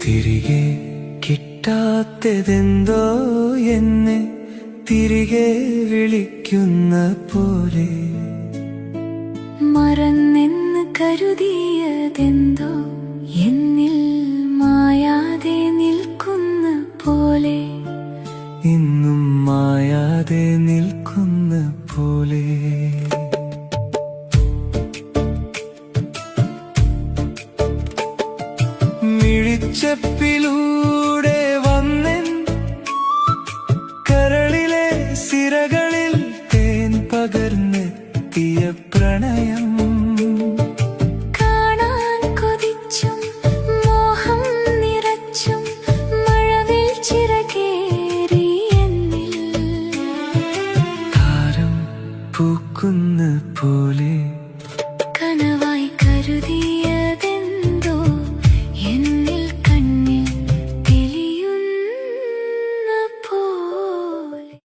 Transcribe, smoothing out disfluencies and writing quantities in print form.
തിരികെ കിട്ടാത്തതെന്തോ എന്നെ തിരികെ വിളിക്കുന്ന പോലെ, മറന്നെന്ന് കരുതിയതെന്തോ എന്നിൽ മായാതെ നിൽക്കുന്ന പോലെ, ഇന്നും മായാതെ നിൽക്കുന്ന പോലെ. മിഴിച്ചപ്പിലൂ